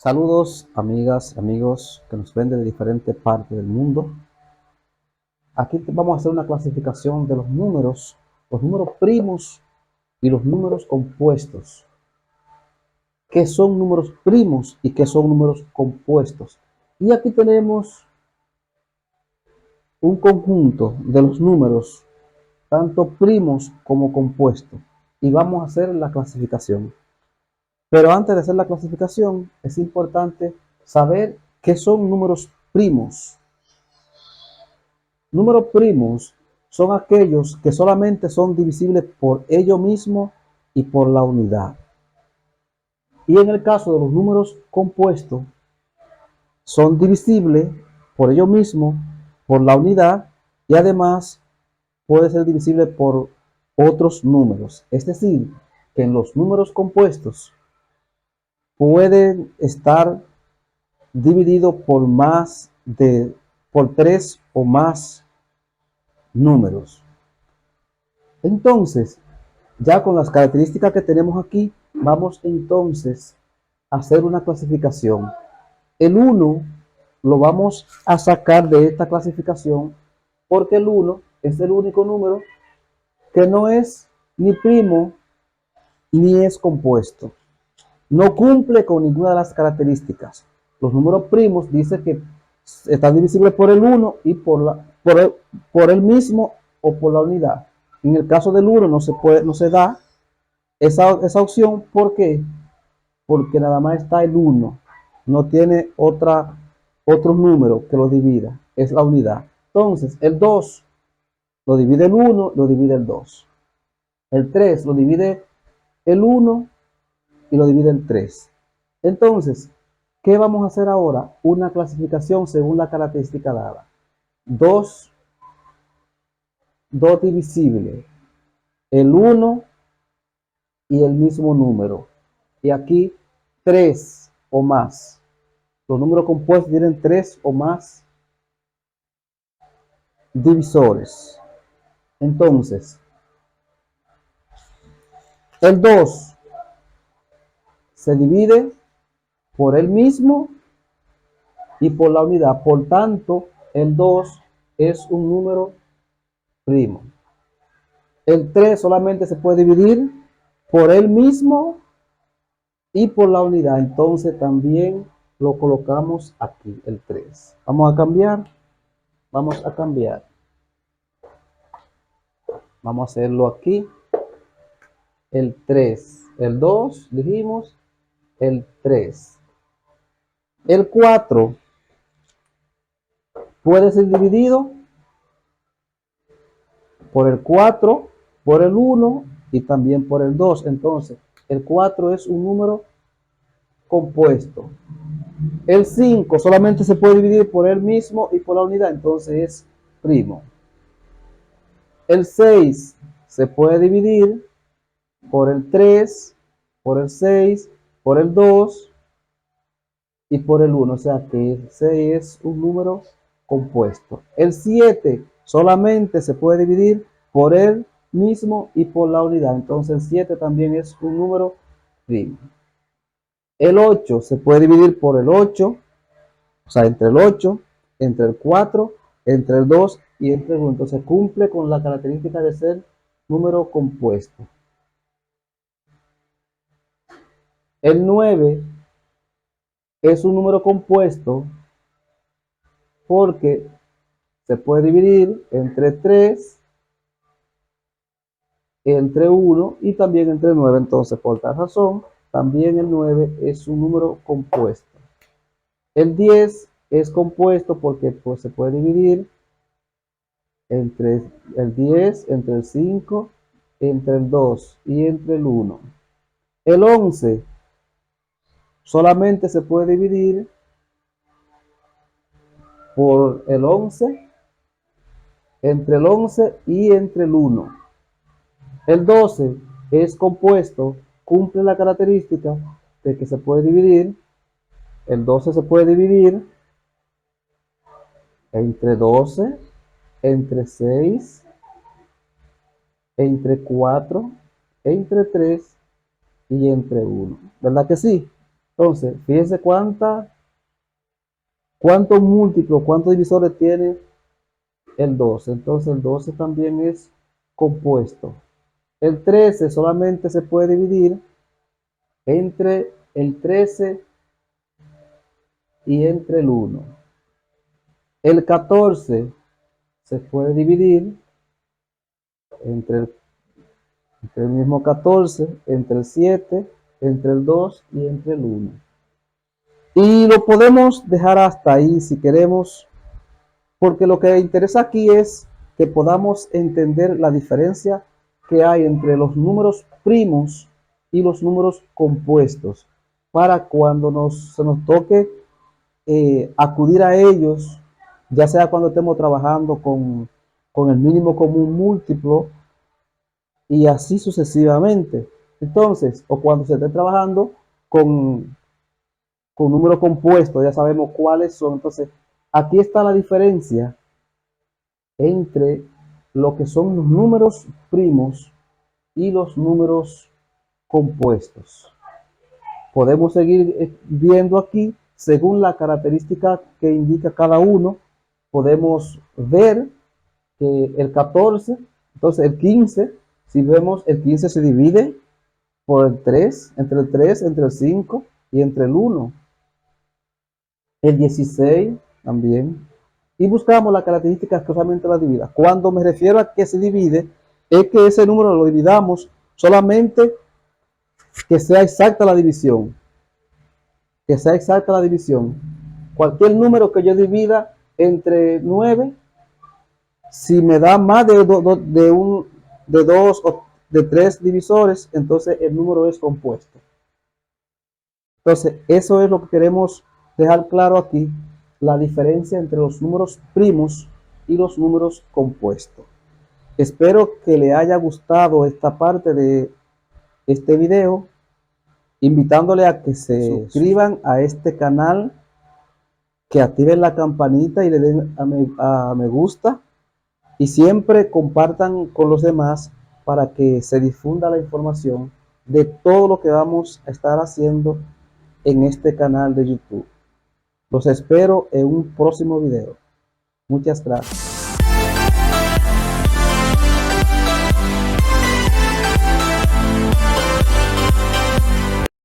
Saludos, amigas, amigos que nos ven de diferentes partes del mundo. Aquí vamos a hacer una clasificación de los números primos y los números compuestos. ¿Qué son números primos y qué son números compuestos? Y aquí tenemos un conjunto de los números, tanto primos como compuestos. Y vamos a hacer la clasificación. Pero antes de hacer la clasificación, es importante saber qué son números primos. Números primos son aquellos que solamente son divisibles por ellos mismos y por la unidad. Y en el caso de los números compuestos, son divisibles por ellos mismos, por la unidad y además puede ser divisible por otros números. Es decir, que en los números compuestos pueden estar divididos por tres o más números. Entonces, ya con las características que tenemos aquí, vamos entonces a hacer una clasificación. El 1 lo vamos a sacar de esta clasificación porque el 1 es el único número que no es ni primo ni es compuesto. No cumple con ninguna de las características. Los números primos dicen que están divisibles por el 1 y por el mismo o por la unidad. En el caso del 1 no se da esa opción. ¿Por qué? Porque nada más está el 1. No tiene otro número que lo divida. Es la unidad. Entonces, el 2 lo divide el 1, lo divide el 2. El 3 lo divide el 1 y lo divide el 3. Entonces, ¿qué vamos a hacer ahora? Una clasificación según la característica dada. 2 divisible, el 1 y el mismo número. Y aquí 3 o más. Los números compuestos tienen 3 o más divisores. Entonces, el 2 se divide por el mismo y por la unidad. Por tanto, el 2 es un número primo. El 3 solamente se puede dividir por el mismo y por la unidad. Entonces también lo colocamos aquí, el 3. Vamos a cambiar. Vamos a cambiar. Vamos a hacerlo aquí. El 3. El 2, dijimos. El 3. El 4 puede ser dividido por el 4, por el 1 y también por el 2. Entonces, el 4 es un número compuesto. El 5 solamente se puede dividir por él mismo y por la unidad, entonces es primo. El 6 se puede dividir por el 3, por el 6, por el 2 y por el 1, o sea que el 6 es un número compuesto. El 7 solamente se puede dividir por él mismo y por la unidad, entonces el 7 también es un número primo. El 8 se puede dividir por el 8, o sea, entre el 8, entre el 4, entre el 2 y entre el 1. Entonces cumple con la característica de ser número compuesto. El 9 es un número compuesto porque se puede dividir entre 3, entre 1 y también entre 9. Entonces, por tal razón, también el 9 es un número compuesto. El 10 es compuesto porque pues, se puede dividir entre el 10, entre el 5, entre el 2 y entre el 1. El 11 solamente se puede dividir por el 11, entre el 11 y entre el 1. El 12 es compuesto, cumple la característica de que se puede dividir. El 12 se puede dividir entre 12, entre 6, entre 4, entre 3 y entre 1. ¿Verdad que sí? Entonces, fíjense cuántos múltiplos, cuántos divisores tiene el 12. Entonces, el 12 también es compuesto. El 13 solamente se puede dividir entre el 13 y entre el 1. El 14 se puede dividir entre el mismo 14, entre el 7, entre el 2 y entre el 1. Y lo podemos dejar hasta ahí si queremos, porque lo que interesa aquí es que podamos entender la diferencia que hay entre los números primos y los números compuestos, para cuando se nos toque acudir a ellos, ya sea cuando estemos trabajando con el mínimo común múltiplo y así sucesivamente. Entonces, o cuando se esté trabajando con números compuestos, ya sabemos cuáles son. Entonces, aquí está la diferencia entre lo que son los números primos y los números compuestos. Podemos seguir viendo aquí, según la característica que indica cada uno, podemos ver que el 14, entonces el 15, si vemos el 15 se divide por el 3, entre el 5 y entre el 1. El 16 también. Y buscamos las características que solamente la divida. Cuando me refiero a que se divide, es que ese número lo dividamos solamente que sea exacta la división. Que sea exacta la división. Cualquier número que yo divida entre 9, si me da más de dos o de 3 divisores, entonces el número es compuesto. Entonces, eso es lo que queremos dejar claro aquí, la diferencia entre los números primos y los números compuestos. Espero que le haya gustado esta parte de este video, invitándole a que se suscriban a este canal, que activen la campanita y le den a me gusta, y siempre compartan con los demás para que se difunda la información de todo lo que vamos a estar haciendo en este canal de YouTube. Los espero en un próximo video. Muchas gracias.